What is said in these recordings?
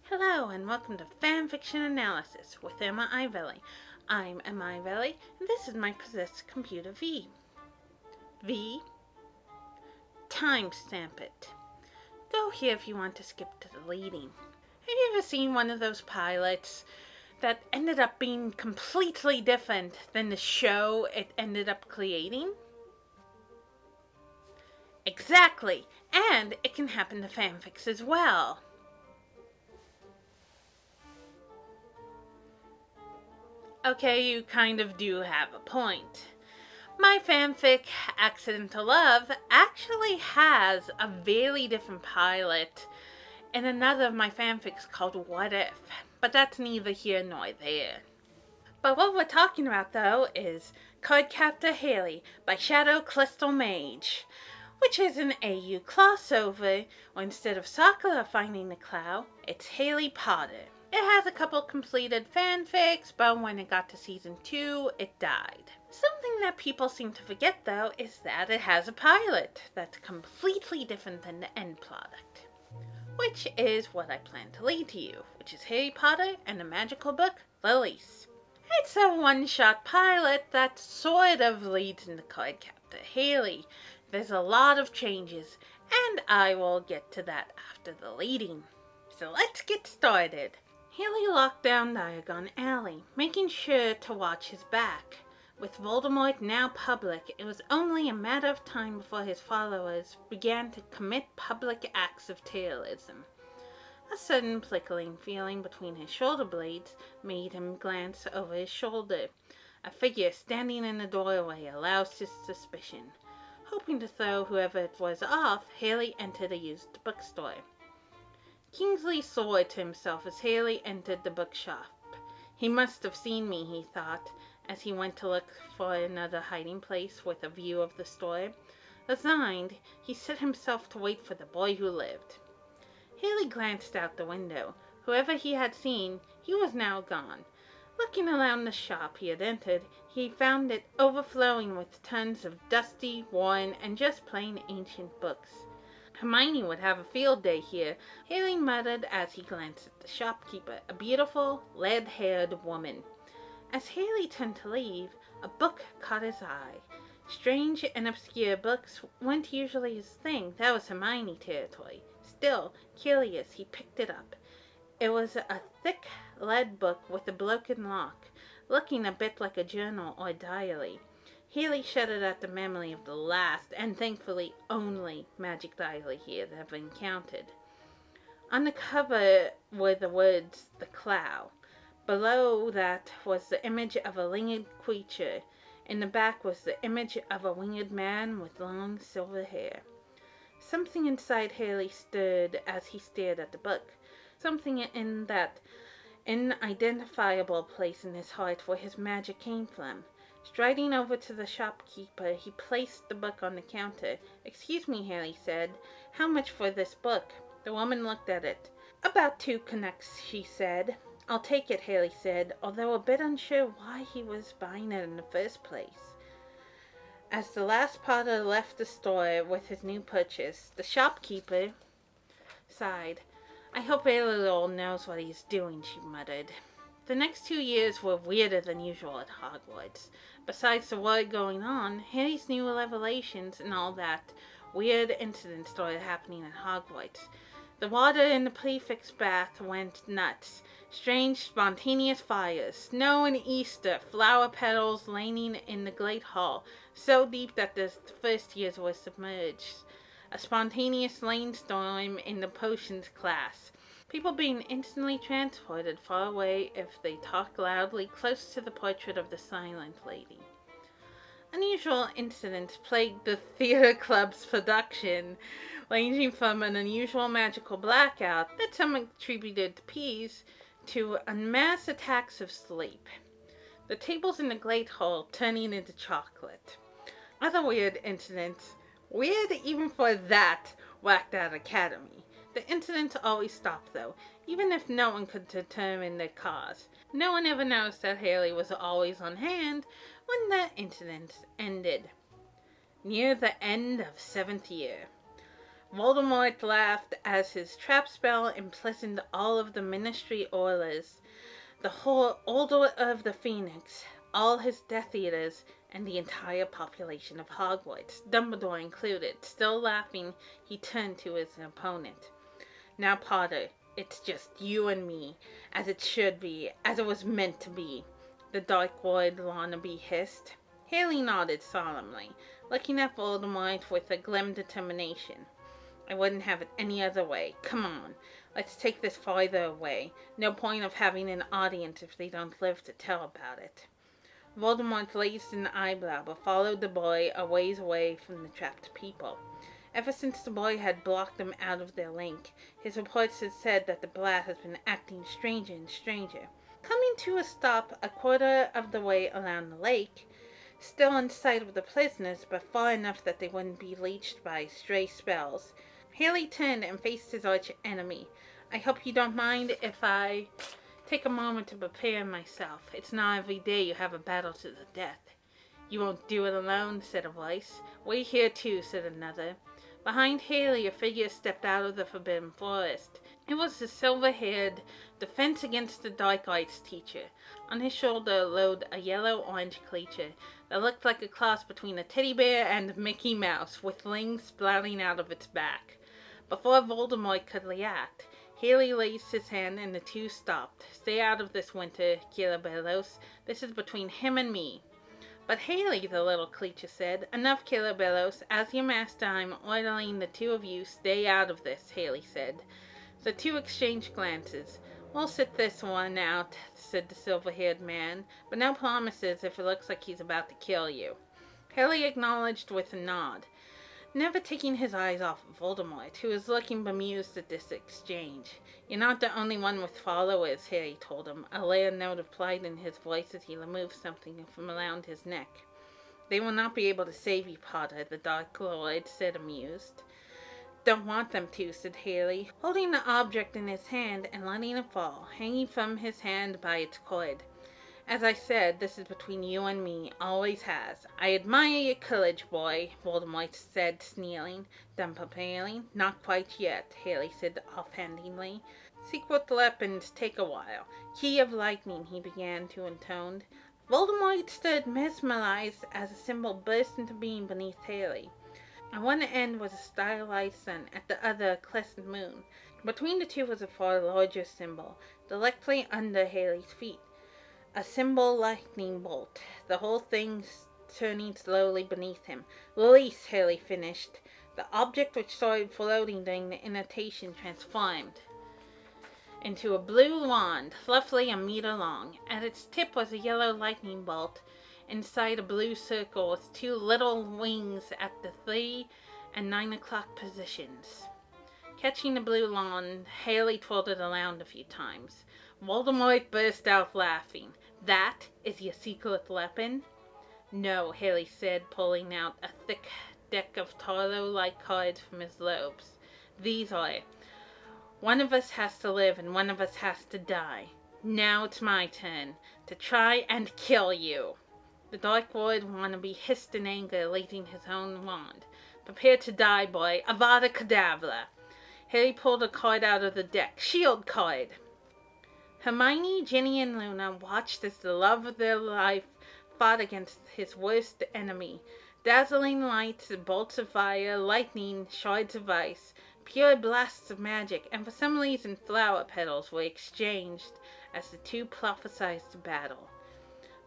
Hello and welcome to Fanfiction Analysis with Emma Ivelli. I'm Emma Ivelli and this is my possessed computer V. V. Timestamp it. Go here if you want to skip to the leading. Have you ever seen one of those pilots that ended up being completely different than the show it ended up creating? Exactly, and it can happen to fanfics as well. Okay, you kind of do have a point. My fanfic, Accidental Love, actually has a very different pilot in another of my fanfics called What If, but that's neither here nor there. But what we're talking about, though, is Cardcaptor Haley by Shadow Crystal Mage, which is an AU crossover, where instead of Sakura finding the Clow, it's Haley Potter. It has a couple completed fanfics, but when it got to season 2, it died. Something that people seem to forget, though, is that it has a pilot that's completely different than the end product. Which is what I plan to lead to you, which is Harry Potter and the magical book, Release. It's a one-shot pilot that sort of leads into Cardcaptor Haley. There's a lot of changes, and I will get to that after the leading. So let's get started. Haley locked down Diagon Alley, making sure to watch his back. With Voldemort now public, it was only a matter of time before his followers began to commit public acts of terrorism. A sudden prickling feeling between his shoulder blades made him glance over his shoulder. A figure standing in the doorway aroused his suspicion. Hoping to throw whoever it was off, Haley entered a used bookstore. Kingsley swore to himself as Haley entered the bookshop. He must have seen me, he thought, as he went to look for another hiding place with a view of the store. Resigned, he set himself to wait for the boy who lived. Haley glanced out the window. Whoever he had seen, he was now gone. Looking around the shop he had entered, he found it overflowing with tons of dusty, worn, and just plain ancient books. Hermione would have a field day here, Haley muttered as he glanced at the shopkeeper, a beautiful, red-haired woman. As Haley turned to leave, a book caught his eye. Strange and obscure books weren't usually his thing. That was Hermione territory. Still, curious, he picked it up. It was a thick lead book with a broken lock, looking a bit like a journal or diary. Haley shuddered at the memory of the last, and thankfully only, magic diary he had ever encountered. On the cover were the words, "The Clow." Below that was the image of a winged creature. In the back was the image of a winged man with long silver hair. Something inside Haley stirred as he stared at the book. Something in that unidentifiable place in his heart where his magic came from. Striding over to the shopkeeper, he placed the book on the counter. "Excuse me," Haley said. "How much for this book?" The woman looked at it. "About 2 connects," she said. "I'll take it," Haley said, although a bit unsure why he was buying it in the first place. As the last Potter left the store with his new purchase, the shopkeeper sighed. "I hope Aelidol knows what he's doing," she muttered. The next 2 years were weirder than usual at Hogwarts. Besides the war going on, Harry's new revelations and all that weird incidents started happening at Hogwarts. The water in the prefect's bath went nuts. Strange, spontaneous fires, snow and Easter, flower petals raining in the Great Hall, so deep that the first years were submerged. A spontaneous rainstorm in the potions class. People being instantly transported far away if they talk loudly close to the portrait of the Silent Lady. Unusual incidents plagued the theater club's production, ranging from an unusual magical blackout that some attributed to peas to mass attacks of sleep. The tables in the Great Hall turning into chocolate. Other weird incidents, weird even for that whacked out academy. The incidents always stopped, though, even if no one could determine their cause. No one ever noticed that Haley was always on hand when the incidents ended. Near the end of 7th year. Voldemort laughed as his trap spell imprisoned all of the Ministry Orlers, the whole Order of the Phoenix, all his Death Eaters, and the entire population of Hogwarts, Dumbledore included. Still laughing, he turned to his opponent. Now, Potter, it's just you and me, as it should be, as it was meant to be, the Dark Lord wannabe hissed. Haley nodded solemnly, looking at Voldemort with a grim determination. I wouldn't have it any other way. Come on, let's take this farther away. No point of having an audience if they don't live to tell about it. Voldemort raised an eyebrow but followed the boy a ways away from the trapped people. Ever since the boy had blocked them out of their link, his reports had said that the brat has been acting stranger and stranger. Coming to a stop a quarter of the way around the lake, still in sight of the prisoners, but far enough that they wouldn't be reached by stray spells, Haley turned and faced his arch enemy. I hope you don't mind if I take a moment to prepare myself. It's not every day you have a battle to the death. You won't do it alone, said a voice. Wait here too, said another. Behind Haley, a figure stepped out of the Forbidden Forest. It was the silver-haired Defense Against the Dark Arts teacher. On his shoulder rode a yellow-orange creature that looked like a cross between a teddy bear and Mickey Mouse, with rings sprouting out of its back. Before Voldemort could react, Haley raised his hand and the two stopped. Stay out of this winter, Kirabellos. This is between him and me. But Haley, the little creature said, enough, Kirabellos. As your master, I'm ordering the two of you stay out of this, Haley said. The two exchanged glances. We'll sit this one out, said the silver-haired man, but no promises if it looks like he's about to kill you. Haley acknowledged with a nod, never taking his eyes off of Voldemort, who was looking bemused at this exchange. You're not the only one with followers, Harry told him, a rare note of pride in his voice as he removed something from around his neck. They will not be able to save you, Potter, the Dark Lord said, amused. Don't want them to, said Haley, holding the object in his hand and letting it fall, hanging from his hand by its cord. As I said, this is between you and me, always has. I admire your courage, boy, Voldemort said, sneering. Done preparing? Not quite yet, Haley said offhandedly. Secret weapons take a while. Key of lightning, he began to intone. Voldemort stood mesmerized as a symbol burst into being beneath Haley. At one end was a stylized sun, at the other a crescent moon. Between the two was a far larger symbol, directly under Haley's feet. A symbol lightning bolt, the whole thing turning slowly beneath him. Release, Haley finished. The object which started floating during the invitation transformed into a blue wand, roughly a meter long. At its tip was a yellow lightning bolt, inside a blue circle with two little wings at the 3 and 9 o'clock positions. Catching the blue wand, Haley twirled it around a few times. Voldemort burst out laughing. That is your secret weapon? No, Haley said, pulling out a thick deck of tarot-like cards from his robes. These are. One of us has to live and one of us has to die. Now it's my turn to try and kill you. The Dark Lord wannabe hissed in anger, raising his own wand. Prepare to die, boy. Avada Kedavra. Harry pulled a card out of the deck. Shield card. Hermione, Ginny, and Luna watched as the love of their life fought against his worst enemy. Dazzling lights, bolts of fire, lightning, shards of ice, pure blasts of magic, and for some reason flower petals were exchanged as the two prophesied battle.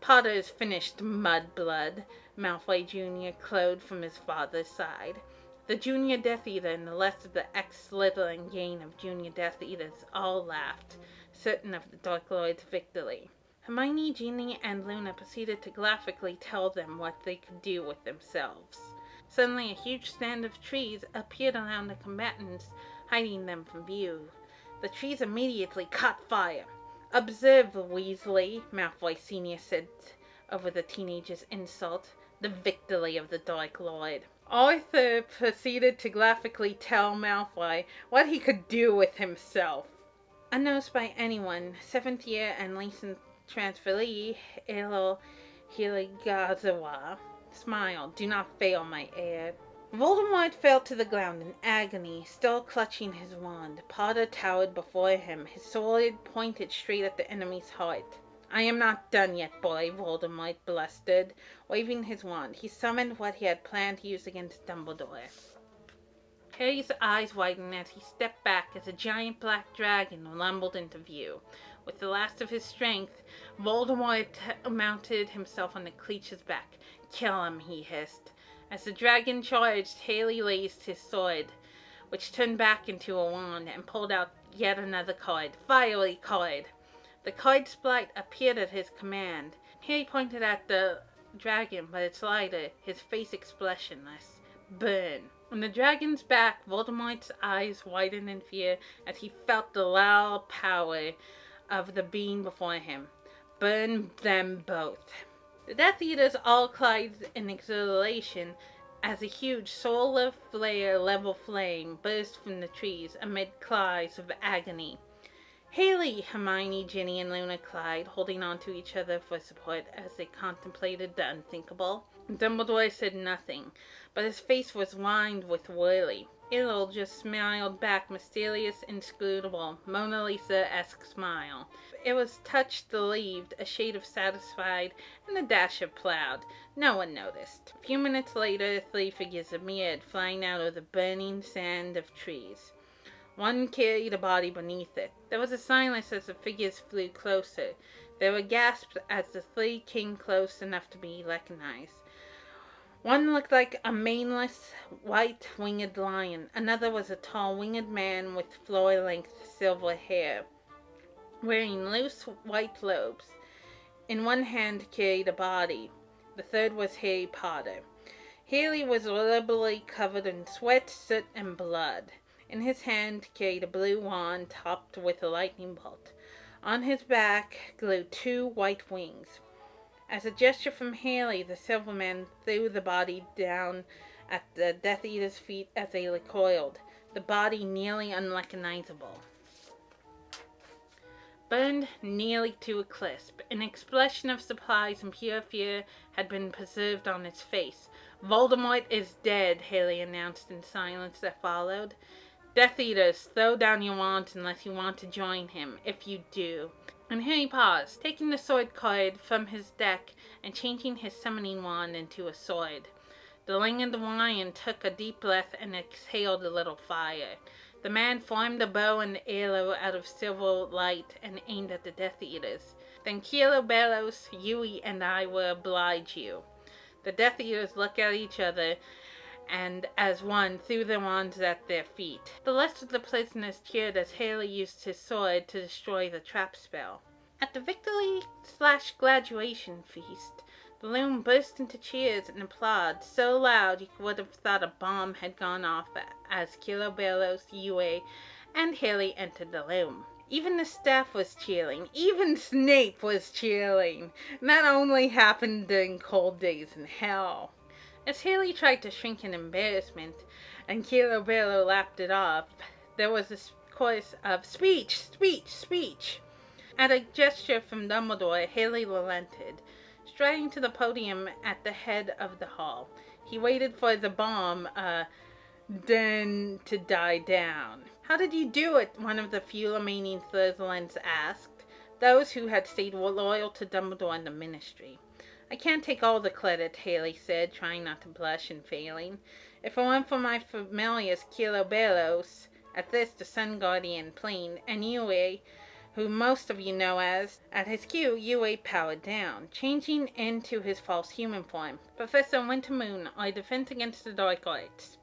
Potter is finished, mudblood, Malfoy Jr. crowed from his father's side. The Junior Death Eater and the rest of the ex-Slytherin gang of Junior Death Eaters all laughed, certain of the Dark Lord's victory. Hermione, Ginny, and Luna proceeded to graphically tell them what they could do with themselves. Suddenly, a huge stand of trees appeared around the combatants, hiding them from view. The trees immediately caught fire. Observe, Weasley, Malfoy Sr. said over the teenager's insult, the victory of the Dark Lord. Arthur proceeded to graphically tell Malfoy what he could do with himself. Unnoticed by anyone, 7th year and recent transferee Elo Hirigazawa smiled. Do not fail, my heir. Voldemort fell to the ground in agony, still clutching his wand. Potter towered before him, his sword pointed straight at the enemy's heart. "I am not done yet, boy," Voldemort blustered. Waving his wand, he summoned what he had planned to use against Dumbledore. Harry's eyes widened as he stepped back as a giant black dragon lumbered into view. With the last of his strength, Voldemort mounted himself on the creature's back. "Kill him," he hissed. As the dragon charged, Haley raised his sword, which turned back into a wand, and pulled out yet another card. Fiery card! The card sprite appeared at his command. Harry pointed at the dragon, but its lighter, his face expressionless. Burn! On the dragon's back, Voldemort's eyes widened in fear as he felt the loud power of the being before him. Burn them both! The Death Eaters all cried in exhilaration as a huge solar flare level flame burst from the trees amid cries of agony. "Haley!" Hermione, Ginny, and Luna cried, holding on to each other for support as they contemplated the unthinkable. Dumbledore said nothing, but his face was lined with worry. Errol just smiled back, mysterious, inscrutable, Mona Lisa-esque smile. It was touched, relieved, a shade of satisfied, and a dash of proud. No one noticed. A few minutes later, 3 figures emerged, flying out of the burning sand of trees. One carried a body beneath it. There was a silence as the figures flew closer. There were gasps as the 3 came close enough to be recognized. One looked like a maneless, white-winged lion. Another was a tall, winged man with floor-length silver hair, wearing loose white robes. In one hand carried a body. The third was Harry Potter. Harry was liberally covered in sweat, soot, and blood. In his hand carried a blue wand topped with a lightning bolt. On his back glowed 2 white wings. As a gesture from Harry, the silver man threw the body down at the Death Eater's feet as they recoiled, the body nearly unrecognizable. Burned nearly to a crisp, an expression of surprise and pure fear had been preserved on its face. "Voldemort is dead," Harry announced in silence that followed. "Death Eaters, throw down your wands unless you want to join him. If you do..." And Harry paused, taking the sword card from his deck and changing his summoning wand into a sword. The winged lion took a deep breath and exhaled a little fire. The man formed a bow and arrow out of silver light and aimed at the Death Eaters. "Then Kilo Bellows, Yui, and I will oblige you." The Death Eaters looked at each other and as one threw their wands at their feet. The rest of the prisoners cheered as Harry used his sword to destroy the trap spell. At the victory/graduation feast, the room burst into cheers and applause so loud you would have thought a bomb had gone off as Kilo Bellows, Yue, and Harry entered the room. Even the staff was cheering. Even Snape was cheering. And that only happened during cold days in hell. As Harry tried to shrink in embarrassment, and Kilo Bello laughed it off, there was a chorus of "Speech! Speech! Speech!" At a gesture from Dumbledore, Harry relented. Striding to the podium at the head of the hall, he waited for the bomb, then to die down. "How did you do it?" one of the few remaining Slytherins asked, those who had stayed loyal to Dumbledore and the Ministry. "I can't take all the credit," Harry said, trying not to blush and failing. "If it weren't for my familiars Kilo Bellows," at this the Sun Guardian plain, and Yue, who most of you know as... At his cue, Yue powered down, changing into his false human form. "Professor Wintermoon, our defense against the dark arts."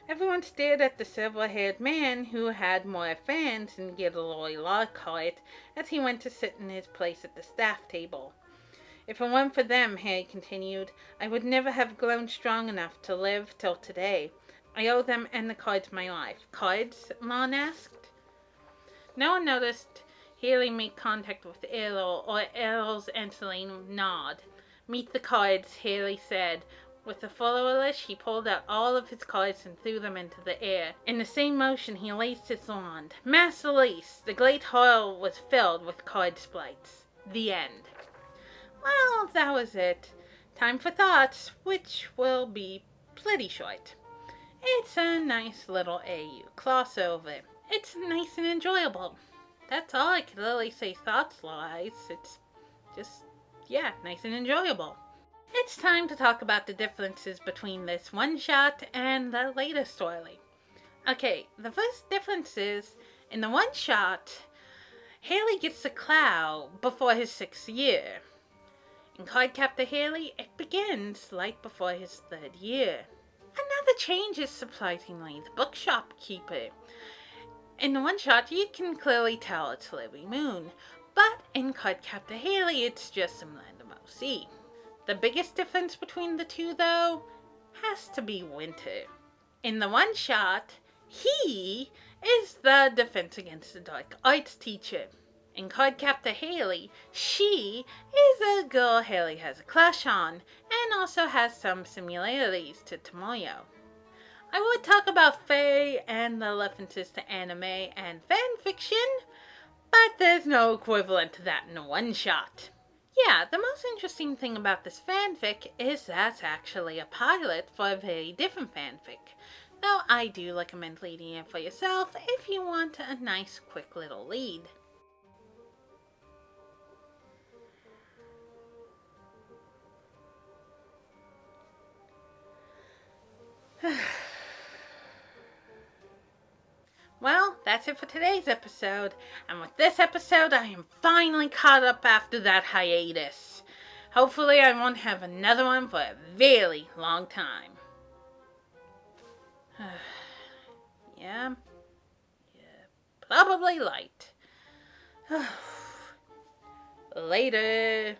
Everyone stared at the silver-haired man who had more fans than Gilderoy Lockhart as he went to sit in his place at the staff table. "If it weren't for them," Harry continued, "I would never have grown strong enough to live till today. I owe them and the cards my life." "Cards?" Ron asked. No one noticed Harry made contact with Errol or Errol's answering nod. "Meet the cards," Harry said. With a flourish, he pulled out all of his cards and threw them into the air. In the same motion, he raised his wand. Mass release! The great hall was filled with card sprites. The end. Well, that was it. Time for thoughts, which will be pretty short. It's a nice little AU crossover. It's nice and enjoyable. That's all I can really say thoughts-wise. It's just, yeah, nice and enjoyable. It's time to talk about the differences between this one-shot and the latest story. Okay, the first difference is, in the one-shot, Haley gets the Clow before his 6th year. In Cardcaptor Haley, it begins right before his 3rd year. Another change is surprisingly the bookshop keeper. In the one-shot, you can clearly tell it's Lily Moon, but in Cardcaptor Haley, it's just some random OC. The biggest difference between the two, though, has to be Winter. In the one-shot, he is the Defense Against the Dark Arts teacher. In Cardcaptor Haley, she is a girl Haley has a crush on, and also has some similarities to Tomoyo. I would talk about Fae and the references to anime and fanfiction, but there's no equivalent to that in a one-shot. Yeah, the most interesting thing about this fanfic is that's actually a pilot for a very different fanfic, though I do recommend reading it for yourself if you want a nice quick little read. Well, that's it for today's episode, and with this episode I am finally caught up after that hiatus. Hopefully I won't have another one for a very long time. Yeah, probably light. Later.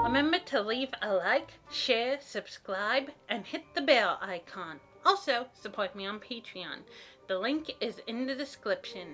Remember to leave a like, share, subscribe, and hit the bell icon. Also, support me on Patreon. The link is in the description.